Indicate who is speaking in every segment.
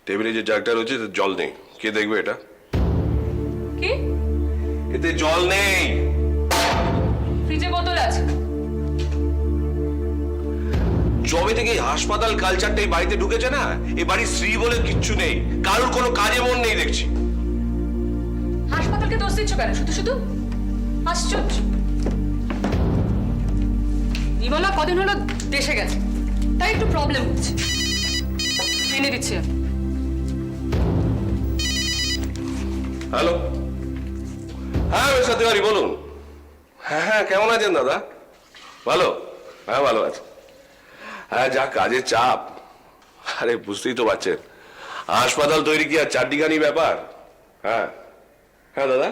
Speaker 1: টেবিলে যে জাগটা রয়েছে জল নেই, কে দেখবে এটা?
Speaker 2: কি?
Speaker 1: এতে জল নেই।
Speaker 2: ফ্রিজে বোতল আছে।
Speaker 1: জবে থেকে এই হাসপাতাল কালচারটা এই বাড়িতে ঢুকেছে না, এই বাড়ির স্ত্রী বলে কিচ্ছু নেই, কারোর কোনো কাজে মন নেই দেখছি।
Speaker 2: হাসপাতালকে দোষ দিচ্ছ কেন শুধু শুধু? আশ্চর্য। নির্মলা কদিন হলো দেশে গেছে, তাই একটু প্রবলেম হচ্ছে। এনে দিচ্ছি আমি।
Speaker 1: হ্যালো, হ্যাঁ মিস্টার তিওয়ারি বলুন। হ্যাঁ হ্যাঁ, কেমন আছেন দাদা? ভালো? হ্যাঁ ভালো আছে। হ্যাঁ, যা কাজের চাপ, আরে বুঝতেই তো পারছেন, হাসপাতাল তৈরি কি আর চারটিখানি ব্যাপার? হ্যাঁ হ্যাঁ দাদা,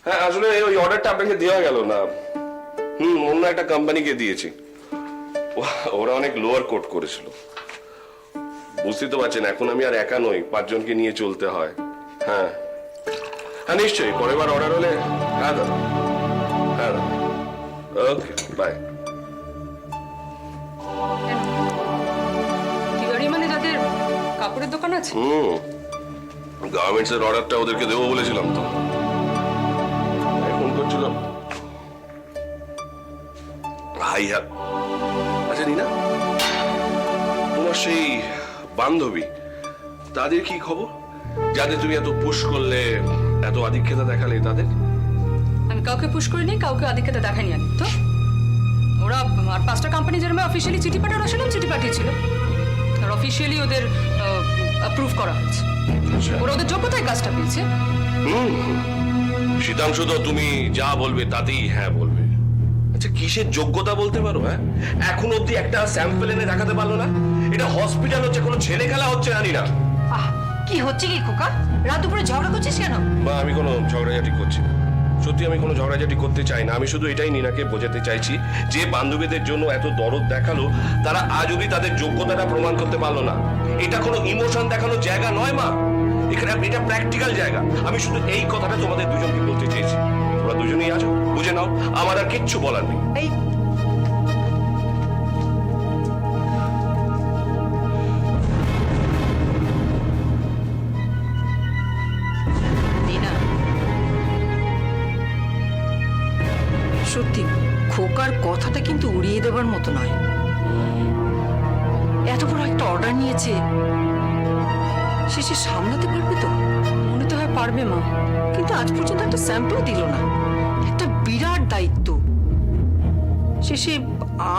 Speaker 1: হ্যাঁ আসলে ওই অর্ডারটা আপনাকে দেওয়া গেল না। অন্য একটা কোম্পানিকে দিয়েছি, ওরা অনেক লোয়ার কোট করেছিল। বুঝতেই তো পারছেন, এখন আমি আর একা নই, 5 জনকে নিয়ে চলতে হয়। হ্যাঁ হ্যাঁ নিশ্চয়ই, পরের বার অর্ডার হলে। হ্যাঁ দাদা, হ্যাঁ দাদা, ওকে বাই।
Speaker 2: তিওয়ারি মানে যাদের কাপড়ের দোকান আছে?
Speaker 1: গার্মেন্টস এর অর্ডারটা ওদেরকে দেবো বলেছিলাম তো। ফোন করছিল। ভাইয়া, আচ্ছা নীনা, তোমার সেই বান্ধবী, তাদের কি খবর? যাদের তুমি এত পুশ করলে, এত আধিক্যতা দেখালে, তাদের?
Speaker 2: আমি কাউকে পুশ করিনি, কাউকে আধিক্যতা দেখাইনি আমি তো। ওরা আর 5টা কোম্পানি যেরকম অফিসিয়ালি চিঠি পাঠায়, ওরা সেরকম চিঠি পাঠিয়েছিল। আর অফিসিয়ালি ওদের অ্যাপ্রুভ করা হয়েছে। ওরা ওদের যোগ্যতায় কাজটা পেয়েছে।
Speaker 1: শীতাংশু তো তুমি যা বলবে তাতেই হ্যাঁ বলবে। আচ্ছা, কিসের যোগ্যতা বলতে পারো? হ্যাঁ, এখন অব্দি একটা স্যাম্পল এনে দেখাতে পারলো না। এটা হসপিটাল হচ্ছে, কোনো ছেলে খেলা হচ্ছে জানি না।
Speaker 3: কি হচ্ছে কি খোকা? রাত দুপুরে ঝগড়া করছিস কেন?
Speaker 1: মা, আমি কোনো ঝগড়াঝাটি করছি না, সত্যি আমি কোনো ঝগড়াঝাটি করতে চাই না। আমি শুধু এটাই নীনাকে বোঝাতে চাইছি, যে বান্ধবীদের জন্য এত দরদ দেখালো, তারা আজ অব্দি তাদের যোগ্যতাটা প্রমাণ করতে পারলো না। এটা কোনো ইমোশন দেখানোর জায়গা নয় মা, এখানে এটা প্র্যাকটিক্যাল জায়গা। আমি শুধু এই কথাটা তোমাদের দুজনকে বলতে চেয়েছি। তোমরা দুজনেই আছো, বুঝে নাও, আমার আর কিচ্ছু বলার নেই।
Speaker 3: এই সত্যি খোকার কথাটা কিন্তু উড়িয়ে দেবার মতো নয়। এত বড় একটা অর্ডার নিয়েছে, সে সামলাতে পারবে তো?
Speaker 2: মনে তো হয় পারবে মা,
Speaker 3: কিন্তু আজ পর্যন্ত একটা স্যাম্পল দিল না। একটা বিরাট দায়িত্ব, শেষে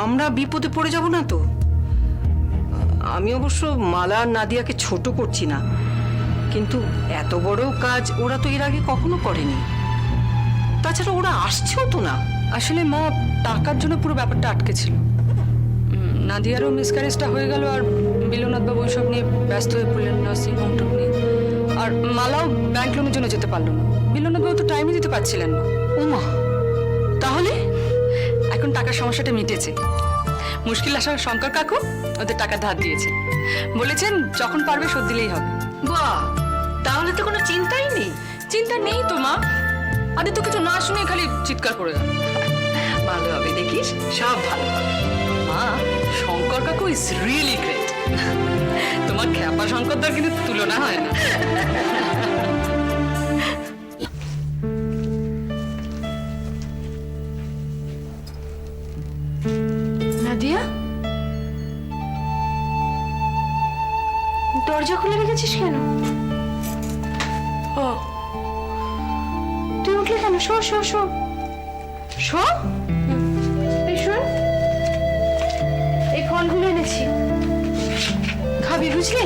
Speaker 3: আমরা বিপদে পড়ে যাব না তো? আমি অবশ্য মালা আর নাদিয়াকে ছোট করছি না, কিন্তু এত বড় কাজ ওরা তো এর আগে কখনো করেনি। তাছাড়া ওরা আসছেও তো না।
Speaker 2: আসলে মা টাকার জন্য পুরো ব্যাপারটা আটকে ছিল। নাদিয়ারও মিসক্যারেজটা হয়ে গেল, আর বিলনাথবাবু ওইসব নিয়ে ব্যস্ত হয়ে পড়লেন, নার্সিং হোমটুক নিয়ে। আর মালাও ব্যাংক লোনের জন্য যেতে পারলো না। বিলনাথবাবু তো টাইমই দিতে পারছিলেন না।
Speaker 3: ওমা, তাহলে
Speaker 2: এখন টাকার সমস্যাটা মিটেছে। মুশকিল আসার শঙ্কর কাকু ওদের টাকা ধার দিয়েছে, বলেছেন যখন পারবে শোধ দিলেই হবে।
Speaker 3: বাহ, তাহলে তো কোনো চিন্তাই নেই।
Speaker 2: চিন্তা নেই তো মা, আদি তো কিছু না শুনে খালি চিৎকার করে গেল।
Speaker 3: ভালো হবে, দেখিস সব ভালো হবে।
Speaker 2: মা, শঙ্কর কাকু ইজ রিয়েলি গ্রেট। তোমার খ্যাপা শঙ্কর দার কিন্তু তুলনা হয় না।
Speaker 4: নাদিয়া, দরজা খুলে রেখেছিস কেন? ও, তুই উঠলে কেন? Show show show show. এই শোন, এই ফলগুলো এনেছি, খাবি বুঝলি?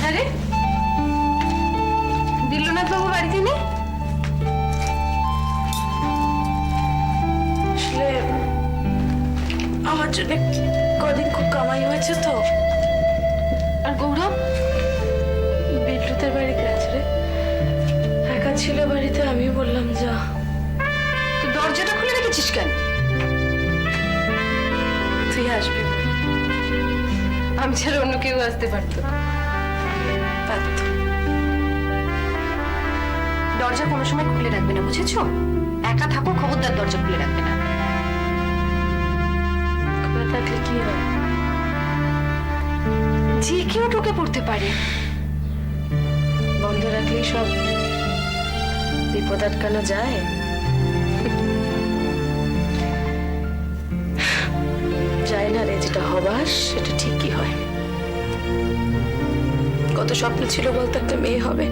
Speaker 4: হ্যাঁ রে, দিল্লনাথ বাবু বাড়িতে নেই? আসলে আমার জন্য কদিন খুব কামাই হয়েছে তো। আর গৌরব বিদ্যুতের বাড়িতে আছে রে, একা ছিল বাড়িতে, আমি বললাম যা।
Speaker 3: তুই দরজাটা খুলে রেখেছিস কেন?
Speaker 4: তুই আসবি, আমি ছাড়া অন্য কেউ আসতে পারতো? পারতো।
Speaker 3: দরজা কোনো সময় খুলে রাখবে না, বুঝেছো? একা থাকো, খবরদার দরজা খুলে রাখবে না।
Speaker 4: কথা রাখলে কি হয়? যে কেউ ঢুকে পড়তে পারে। বন্ধ রাখলেই সব বিপদ আটকানো যায়। যায় না রে, যেটা হবার সেটা ঠিকই হয়। কত স্বপ্ন ছিল বলতে, একটা মেয়ে হবে।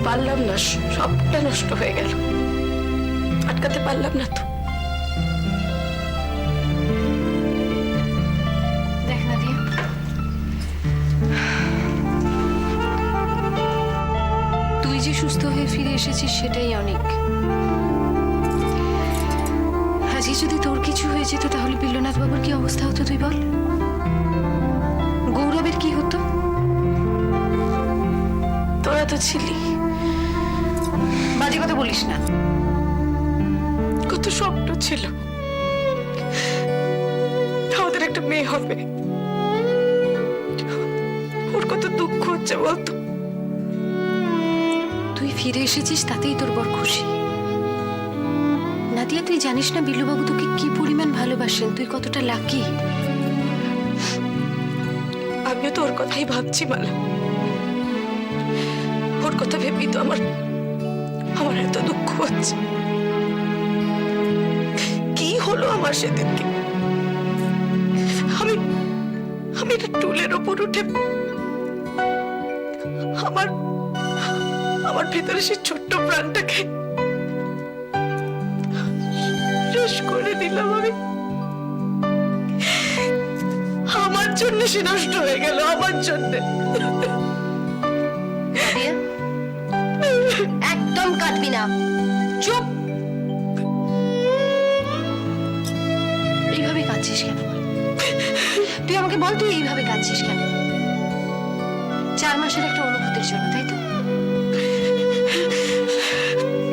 Speaker 4: পারলাম না, সবটা নষ্ট হয়ে গেল। আটকাতে পারলাম না তো। দেখ না দিয়ে,
Speaker 5: তুই যে সুস্থ হয়ে ফিরে এসেছিস সেটাই অনেক। আজকে যদি তোর কিছু হয়ে যেত তাহলে বিল্লনাথ বাবুর কি অবস্থা হতো তুই বল? গৌরবের কি হতো?
Speaker 4: তোরা তো ছিলি।
Speaker 5: বাজে কথা বলিস না।
Speaker 4: কত স্বপ্ন ছিল আমাদের একটা মেয়ে হবে। ওর কত দুঃখ হচ্ছে বলতো।
Speaker 5: তুই ফিরে এসেছিস তাতেই তোর বড় খুশি। নাদিয়া, তুই জানিস না বিল্লুবাবু তোকে কি পরিমাণ ভালোবাসেন, তুই কতটা লাকি।
Speaker 4: আমিও তো ওর কথাই ভাবছি মালা। ওর কথা ভেবেই তো আমার এত দুঃখ হচ্ছে। কি হলো আমার সেদিনকে? আমি একটা টুলের ওপর উঠে আমার ভেতরে সেই ছোট্ট প্রাণটাকে শেষ করে দিলাম আমি। আমার জন্য সে নষ্ট হয়ে গেল, আমার জন্য।
Speaker 5: নাদিয়া, একদম কাঁদবি না, চুপ। এইভাবে কাঁদছিস কেন? তুই আমাকে বল, তুই এইভাবে কাঁদছিস কেন? 4 মাসের একটা অনুভূতির জন্য, তাই তো?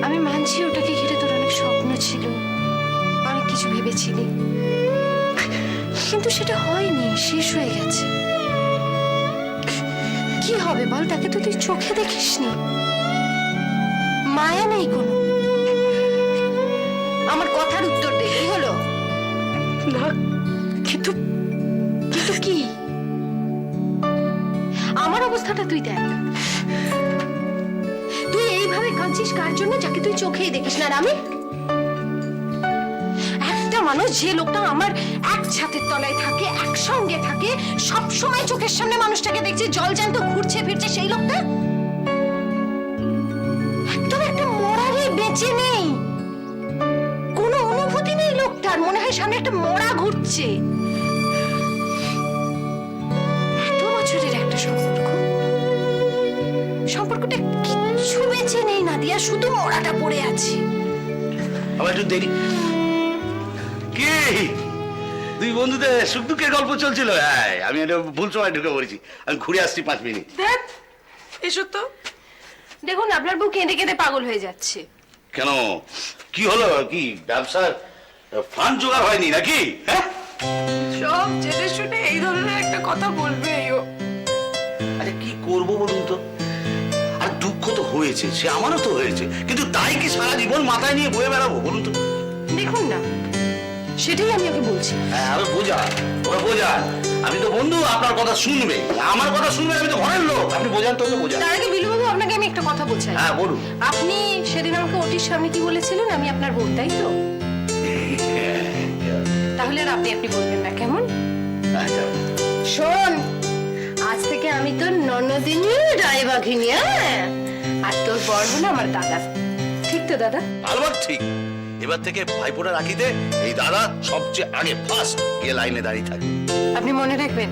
Speaker 5: আমি মানছি ওটাকে ঘিরে তোর অনেক স্বপ্ন ছিল, অনেক কিছু ভেবেছিলি, কিন্তু সেটা হয়নি, শেষ হয়ে গেছে। কি হবে বল? তাকে তো তুই চোখে দেখিসনি, মায়া নেই কোনো। আমার কথার উত্তর দে, কি হলো?
Speaker 4: না, কিন্তু
Speaker 5: কিন্তু কি? আমার অবস্থাটা তুই দেখ। তুই এইভাবে কাঁদছিস কার জন্য? যাকে তুই চোখেই দেখিস না। আর আমি একটা মানুষ, যে লোকটা আমার এক ছাদের তলায় থাকে, একসঙ্গে থাকে, সব সময় চোখের সামনে মানুষটাকে দেখছি জল জ্যান্ত ঘুরছে ফিরছে, সেই লোকটা একদম একটা মরারে বেঁচে নেই, কোনো অনুভূতি নেই লোকটার। মনে হয় সামনে একটা মরা ঘুরছে। এত বছরের একটা সম্পর্কটা কিচ্ছু বেঁচে নেই নাদিয়া, শুধু মরাটা পড়ে আছে।
Speaker 6: আবার একটু দেরি কি? দুই বন্ধুদের সুখ দুঃখের গল্প চলছিল। হ্যাঁ, আমি একটা ভুল সময় ঢুকে পড়েছি। আমি ঘুরে আসছি 5 মিনিট।
Speaker 4: দেখ, এসো তো।
Speaker 5: দেখুন, আপনার বউ কেঁদে কেঁদে পাগল হয়ে যাচ্ছে।
Speaker 6: কেন, কি হলো? কি ব্যবসার ফান্ড জোগাড় হয়নি নাকি? হ্যাঁ,
Speaker 4: সব জেনে শুনে এই ধরনের একটা কথা বলবে ও।
Speaker 6: আরে কি করবো বলুন তো? আর দুঃখ তো হয়েছে, সে আমারও তো হয়েছে, কিন্তু তাই কি সারা জীবন মাথায় নিয়ে বয়ে বেড়াবো বলুন তো?
Speaker 5: দেখুন না, সেটাই আমি ওকে বলছি।
Speaker 6: হ্যাঁ, আরো বোঝান। আমি তো বন্ধু, আপনার কথা শুনবে, আমার কথা শুনবে। আমি তো ঘরের লোক, আপনি বোঝান তো, বোঝান।
Speaker 5: তার আগে বিলুবাবু, আপনাকে আমি একটা কথা বলছি।
Speaker 6: হ্যাঁ, বলুন।
Speaker 5: আপনি সেদিন আমাকে ওটির সামনে কি বলেছিলেন? আমি আপনার বোন, তাই তো? তাহলে আর আপনি বলবেন না, কেমন?
Speaker 6: আচ্ছা,
Speaker 5: শোন, আজ থেকে আমি তোর ননদিনী রায়বাঘিনী, হ্যাঁ? আর তোর বড় বোন আমার দাদা, ঠিক তো দাদা?
Speaker 6: আলবাত ঠিক। এবার থেকে ভাইপোরা রাখিতে এই দাদা সবচেয়ে আগে ফার্স্ট গিয়ে লাইনে দাঁড়িয়ে থাকে।
Speaker 5: আপনি মনে রাখবেন,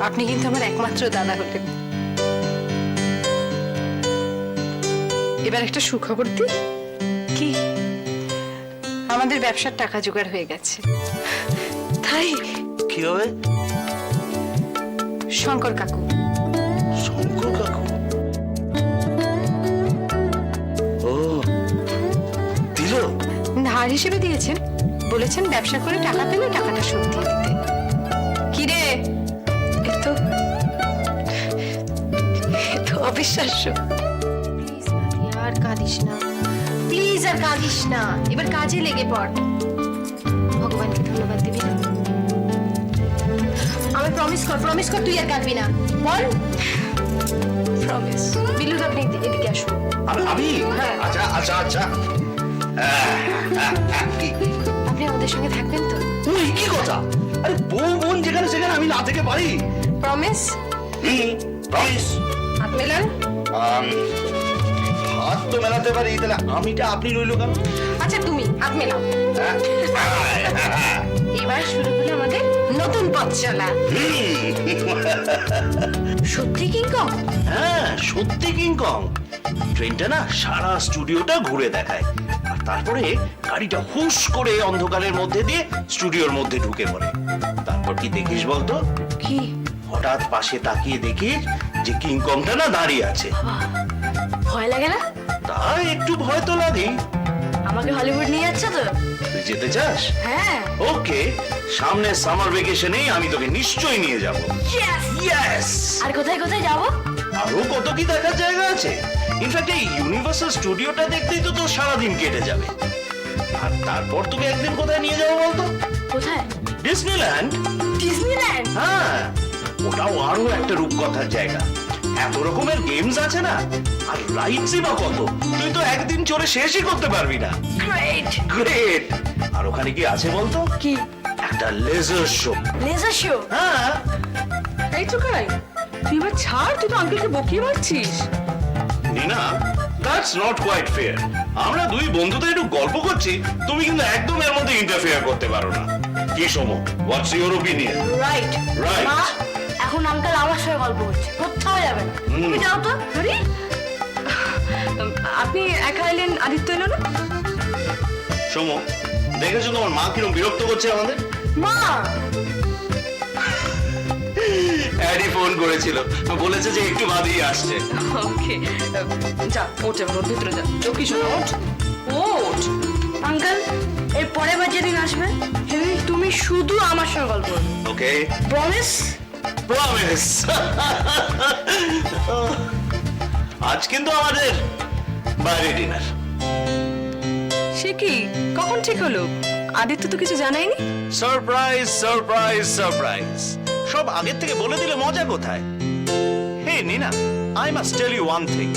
Speaker 5: আপনি কিন্তু আমার একমাত্র দাদা হলেন। এবার একটা সুখবর দিই।
Speaker 4: কি?
Speaker 5: আমাদের ব্যবসার টাকা জোগাড় হয়ে গেছে।
Speaker 4: তাই?
Speaker 6: কি হবে?
Speaker 5: শঙ্কর কাকু।
Speaker 6: শঙ্কর কাকু? ও, দিল?
Speaker 5: ধার হিসেবে দিয়েছেন, বলেছেন ব্যবসা করে টাকা পেলে টাকাটা শোধ দিয়ে দিতে। কি রে,
Speaker 4: এ তো অবিশ্বাস্য।
Speaker 5: প্লিজ নাদিয়া, আর কাঁদিস না, প্লিজ আর কাঁদিস না। এবার কাজে লেগে পড়। ভগবানকে ধন্যবাদ দিবি না? আমি প্রমিস কর তুই আর কাঁদবি না, বল। প্রমিস। বিলু আপনি এদিকে আসুন।
Speaker 6: আমি
Speaker 5: হ্যাঁ।
Speaker 6: আচ্ছা আচ্ছা আচ্ছা কি
Speaker 5: আপনি আমাদের সঙ্গে থাকবেন তো?
Speaker 6: ওই কি কথা? আরে বউ বোন যেখানে সেখানে আমি না থেকে পারি?
Speaker 5: প্রমিস।
Speaker 6: প্রমিস।
Speaker 5: হাত মেলান।
Speaker 6: হাত তো মেলাতে পারি, তাহলে আমিটা আপনি রইলো কেন?
Speaker 5: আচ্ছা তুমি হাত মেলাও। এবার শুরু হলো আমাদের নতুন পথ চলা। সত্যি কিংকং?
Speaker 6: হ্যাঁ সত্যি কিংকং। ট্রেনটা না সারা স্টুডিওটা ঘুরে দেখায়, আর তারপরে গাড়িটা হুশ করে অন্ধকারের মধ্যে দিয়ে স্টুডিওর মধ্যে ঢুকে পড়ে। তারপর কি দেখিস বলতো?
Speaker 5: কি?
Speaker 6: হঠাৎ পাশে তাকিয়ে দেখিস যে কিংকংটা না দাঁড়িয়ে আছে।
Speaker 4: ভয় লাগে না?
Speaker 6: তা একটু ভয় তো লাগেই।
Speaker 4: আমাকে হলিউড নিয়ে যাচ্ছে তো?
Speaker 6: তুই যেতে চাস?
Speaker 4: হ্যাঁ।
Speaker 6: ওকে, সামনে সামার ভ্যাকেশনেই আমি তোকে নিশ্চয়ই নিয়ে যাব। ইয়েস।
Speaker 4: আর কোথায় কোথায় যাবো?
Speaker 6: আরো কত কি দেখার জায়গা আছে। ইনফ্যাক্ট এই ইউনিভার্সাল স্টুডিওটা দেখতেই তো তোর সারাদিন কেটে যাবে। আর তারপর তোকে একদিন কোথায় নিয়ে যাবো বলতো?
Speaker 4: কোথায়?
Speaker 6: ডিজনিল্যান্ড।
Speaker 4: ডিজনিল্যান্ড?
Speaker 6: হ্যাঁ, ওটাও আরো একটা রূপকথার জায়গা। এত রকমের গেমস আছে না, আর রাইডসই বা কত, তুই তো একদিন চড়ে শেষই করতে পারবি না।
Speaker 4: গ্রেট।
Speaker 6: গ্রেট। আর ওখানে কি আছে বলতো?
Speaker 4: কি?
Speaker 6: একটা লেজার শো।
Speaker 4: Laser show?
Speaker 6: হ্যাঁ।
Speaker 2: এই চোখাই, তুই এবার ছাড়, তুই তো আঙ্কেলকে বকিয়ে মারছিস।
Speaker 6: নিনা, দ্যাটস নট কোয়াইট ফেয়ার। আমরা দুই বন্ধুতে একটু গল্প করছি, তুমি কিন্তু একদম এর মধ্যে ইন্টারফেয়ার করতে পারো না। কি Somo, what's your opinion?
Speaker 4: Right.
Speaker 6: Right.
Speaker 4: মা, এখন আঙ্কেল আমার সঙ্গে গল্প করছে, কোথাও যাবে না। তুমি যাও তো।
Speaker 2: আরে আপনি একা এলেন, আদিত্য এলো না?
Speaker 6: সমো, দেখেছো তোমার মা কিরকম বিরক্ত করছে আমাদের?
Speaker 4: মা,
Speaker 6: অ্যাডি ফোন করেছিল, বলেছে যে একটু বাদেই আসছে।
Speaker 2: ওকে, যা ওঠ, এবার ওর ভিতরে যা। চৌকি শোনো, ওঠ ওঠ।
Speaker 4: আঙ্কেল এর পরের বার যেদিন আসবে সেদিন তুমি শুধু আমার সঙ্গে গল্প করবে।
Speaker 6: ওকে,
Speaker 4: প্রমিস?
Speaker 6: প্রমিস। আজ কিন্তু আমাদের বাইরে ডিনার।
Speaker 2: সে কি, কখন ঠিক হলো? আদিত্য তো কিছু জানায়নি।
Speaker 6: সারপ্রাইজ সারপ্রাইজ সারপ্রাইজ, সব আগের থেকে বলে দিলে মজা কোথায়? Hey Nina, I must tell you one thing,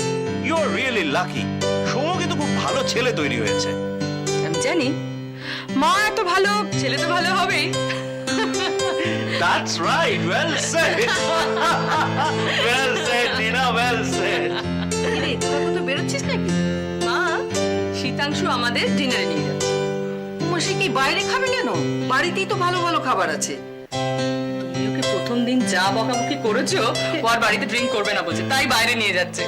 Speaker 6: you are really lucky. Somu কিন্তু খুব ভালো ছেলে তৈরি হয়েছে।
Speaker 2: আমি জানি, মা এত ভালো, ছেলে তো ভালো হবেই।
Speaker 6: That's right, well said. Well said, Nina, well said.
Speaker 3: রে তোরা তো বেরোচ্ছিস নাকি?
Speaker 2: মা, শীতাংশু আমাদের ডিনারে নিয়ে যাচ্ছে।
Speaker 3: সে কি বাইরে খাবে কেন? বাড়িতেই তো ভালো ভালো খাবার আছে।
Speaker 2: তুমি ওকে প্রথম দিন যা বকাবকি করেছো, ও আর বাড়িতে ড্রিঙ্ক করবে না বলছে, তাই বাইরে নিয়ে যাচ্ছে।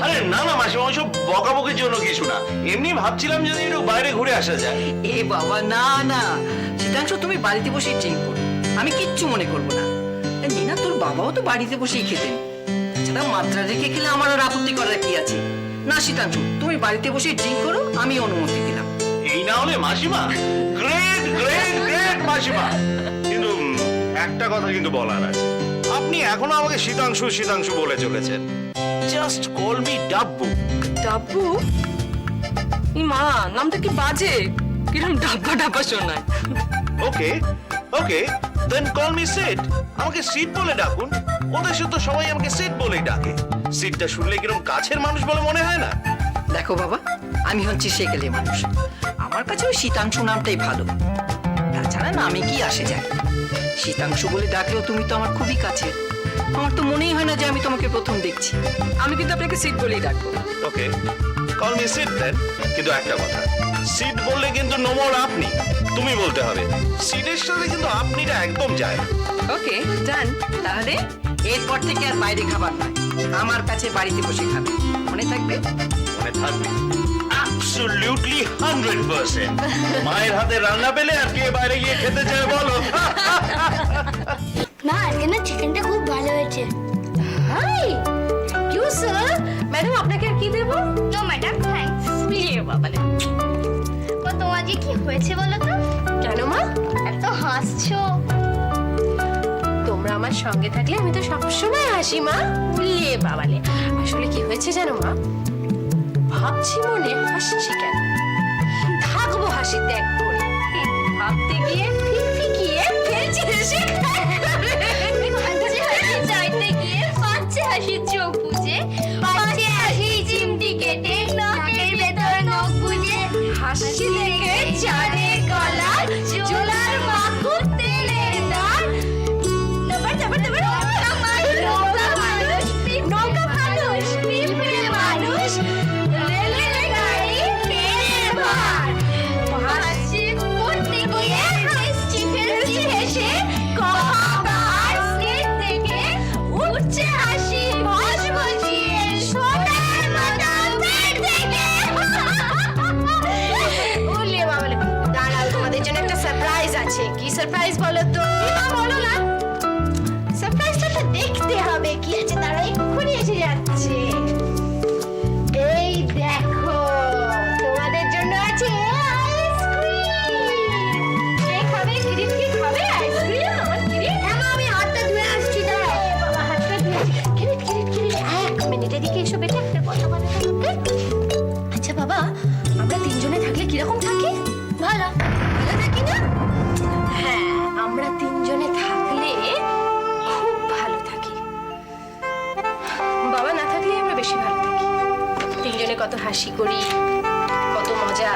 Speaker 6: আরে না না মাসিমা, ওইসব বকাবকির জন্য কিছু না, এমনি ভাবছিলাম যদি একটু বাইরে ঘুরে আসা যায়।
Speaker 3: এ বাবা, না না, শীতাংশু তুমি বাড়িতে বসে ড্রিঙ্ক করো, আমি কিচ্ছু মনে করবো না। এ নিনা, তোর বাবাও তো বাড়িতে বসেই খেতেন, তাছাড়া মাত্রা রেখে খেলে আমার আর আপত্তি করার কি আছে? না শীতাংশু, তুমি বাড়িতে বসে ড্রিঙ্ক করো, আমি অনুমতি দিলাম।
Speaker 6: এই না হলে মাসিমা, গ্রেট গ্রেট গ্রেট মাসিমা। কিন্তু একটা কথা কিন্তু বলার আছে, আপনি এখনো আমাকে শীতাংশু শীতাংশু বলে চলেছেন। Just call me Dabbu.
Speaker 2: Dabbu? ই মা, নামটা কি বাজে, কিরকম ডাব্বা ডাব্বা শোনায়।
Speaker 6: Okay okay, then call me Sit. আমাকে সিট বলে ডাকুন। ওদের তো সবাই আমাকে সিট বলেই ডাকে। সিটটা শুনলে কিরকম কাছের মানুষ বলে মনে হয় না?
Speaker 3: দেখো বাবা, আমি হচ্ছি সেকেলে মানুষ, আমার কাছে ওই শীতাংশু নামটাই ভালো। তাছাড়া নামে কি আসে যায়, শীতাংশু বলে ডাকলেও তুমি তো আমার খুবই কাছে। আমার তো মনেই হয় না যে আমি তোমাকে প্রথম দেখছি।
Speaker 2: আমি কিন্তু আপনাকে সিট বলেই ডাকবো।
Speaker 6: ওকে, কল মি সিট দেন। কিন্তু একটা কথা, সিট বললে কিন্তু নো মোর আপনি, তুমি বলতে হবে। সিটের সাথে কিন্তু আপনিটা একদম যায় না।
Speaker 2: ওকে, যান।
Speaker 3: তাহলে এরপর থেকে আর বাইরে খাবার নয়, আমার কাছে বাড়িতে বসে খাবে, মনে থাকবে?
Speaker 6: মনে থাকবে, অ্যাবসলিউটলি 100%। মায়ের হাতে রান্না পেলে আর কে বাইরে গিয়ে খেতে চায় বলো?
Speaker 5: মা, আজকে না চিকেনটা খুব ভালো হয়েছে। Hi, thank you sir. Madam, আপনাকে আর কি দেবো? No madam, thanks. ইয়ে বাবালে। ও তোমার যে কি হয়েছে বলো তো? কেন মা এত হাসছো? তোমরা আমার সঙ্গে থাকলে আমি তো সবসময় হাসি মা। ইয়ে বাবালে, আসলে কি হয়েছে জানো মা? ভাবছি মনে, হাসছি কেন? থাকবো হাসি ত্যাগ করে। ভাবতে গিয়ে ফিকিয়ে ফেলছে হেসে চাইতে গিয়ে পাচ্ছে হাসির চোখ বুঝে পাচ্ছে হাসি চিমটি কেটে নাকের ভেতর নখ বুঝে হাসি দেখে চাঁদের গলা জোলার মাখু তেলের দাগ নৌকা মানুষ পিঁপড়ে মানুষ রেলের গাড়ি ট্রেনের ভার হাসি করতে গিয়ে হাসছি ফেলছি হেসে কবার স্টেট থেকে উঠছে হাসি বস বসিয়ে সোনার মতো পেট থেকে
Speaker 7: বললে বাবলে দাঁড়াও তোমাদের জন্য একটা সারপ্রাইজ আছে কি সারপ্রাইজ বলো তো
Speaker 5: বলো না
Speaker 7: সারপ্রাইজটা তো দেখতে হবে কি আছে তারা এক্ষুনি এসে যাচ্ছে এই দেখো তোমাদের জন্য আছে আইসক্রিম কে খাবে ক্রিম কি খাবে আইসক্রিম আমার ক্রিম
Speaker 5: আমি হাতটা ধুয়ে আসছি দাঁড়াও
Speaker 7: বাবা হাতটা ধুয়ে ক্রিম ক্রিম ক্রিম এক মিনিট এদিকে এসো বেটা একটা কথা বলে তোমাকে আচ্ছা বাবা আমরা তিনজনে থাকলে কিরকম থাকি
Speaker 5: ভালো
Speaker 7: ভালো থাকি না হ্যাঁ আমরা তিনজনে থাকলে খুব ভালো থাকি বাবা না থাকলে আমরা বেশি ভালো থাকি তিনজনে কত হাসি করি কত মজা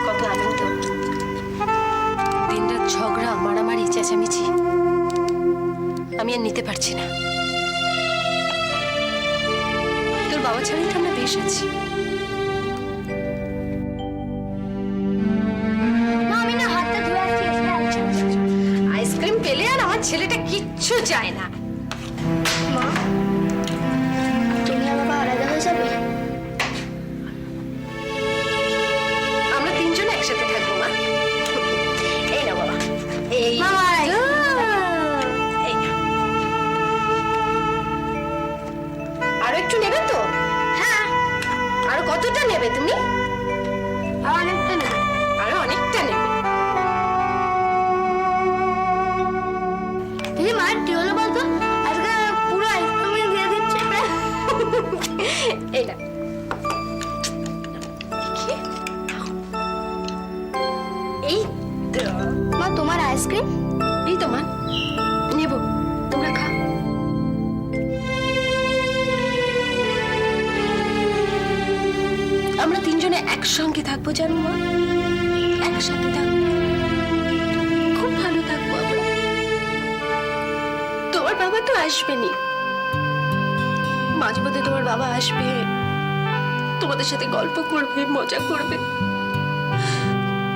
Speaker 7: কত আনন্দ দিনরাত ঝগড়া মারামারি চেঁচামেচি আমি আর নিতে পারছি না তোর বাবা ছাড়াই তো আমরা বেশ আছি
Speaker 5: না আমি না হাতটা ধুয়ে আসছি
Speaker 7: আইসক্রিম পেলে আর আমার ছেলেটা কিচ্ছু চায় না
Speaker 5: মা তুমি আর বাবা আলাদা হয়ে যাবে
Speaker 7: আমরা তিনজন একসাথে থাকবো মা এই না বাবা এই
Speaker 5: বাই।
Speaker 7: এই না আরো একটু নেবে তো
Speaker 5: হ্যাঁ
Speaker 7: আরো কতটা নেবে তুমি
Speaker 5: আর অনেকটা না
Speaker 7: আরো অনেকটা নেবে
Speaker 5: দিদি মা কি হলো বলতো আজকে পুরো আইসক্রিম দিয়ে দিচ্ছে
Speaker 7: এই না এই তো
Speaker 5: মা তোমার আইসক্রিম
Speaker 7: এই তোমার নেব তোমরা খা আমরা তিনজনে একসঙ্গে থাকবো জানো মা একসাথে থাকবো খুব ভালো থাকবো আমরা তোমার বাবা তো আসবেনি মাঝে মধ্যে তোমার বাবা আসবে তোমাদের সাথে গল্প করবে মজা করবে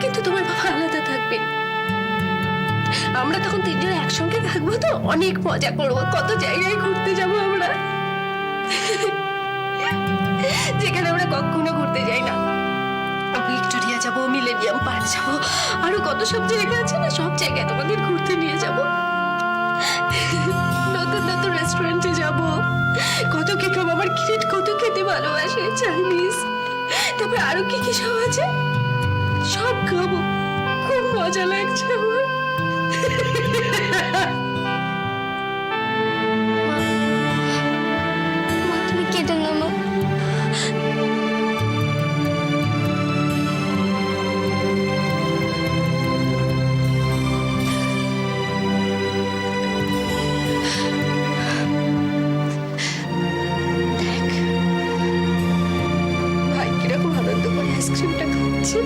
Speaker 7: কিন্তু তোমার বাবা আলাদা থাকবে আমরা তখন তিনজনে একসঙ্গে থাকবো তো অনেক মজা করবো কত জায়গায় ঘুরতে যাবো আমরা যেখানে আমরা কখনো ঘুরতে যাই না ভিক্টোরিয়া যাবো মিলেনিয়াম পার্ক যাবো আরো কত সব জায়গা আছে না সব জায়গায় তোমাদের ঘুরতে নিয়ে যাবো নতুন নতুন রেস্টুরেন্টে যাবো কত কি খাবো আমার কিরিট কত খেতে ভালোবাসে চাইনিজ তারপরে আরো কি কি সব আছে সব খাবো খুব মজা লাগছে আমার
Speaker 5: মা তুমি কেটে না মা
Speaker 7: ভাই কিরকম আনন্দ করে আইসক্রিমটা খাচ্ছে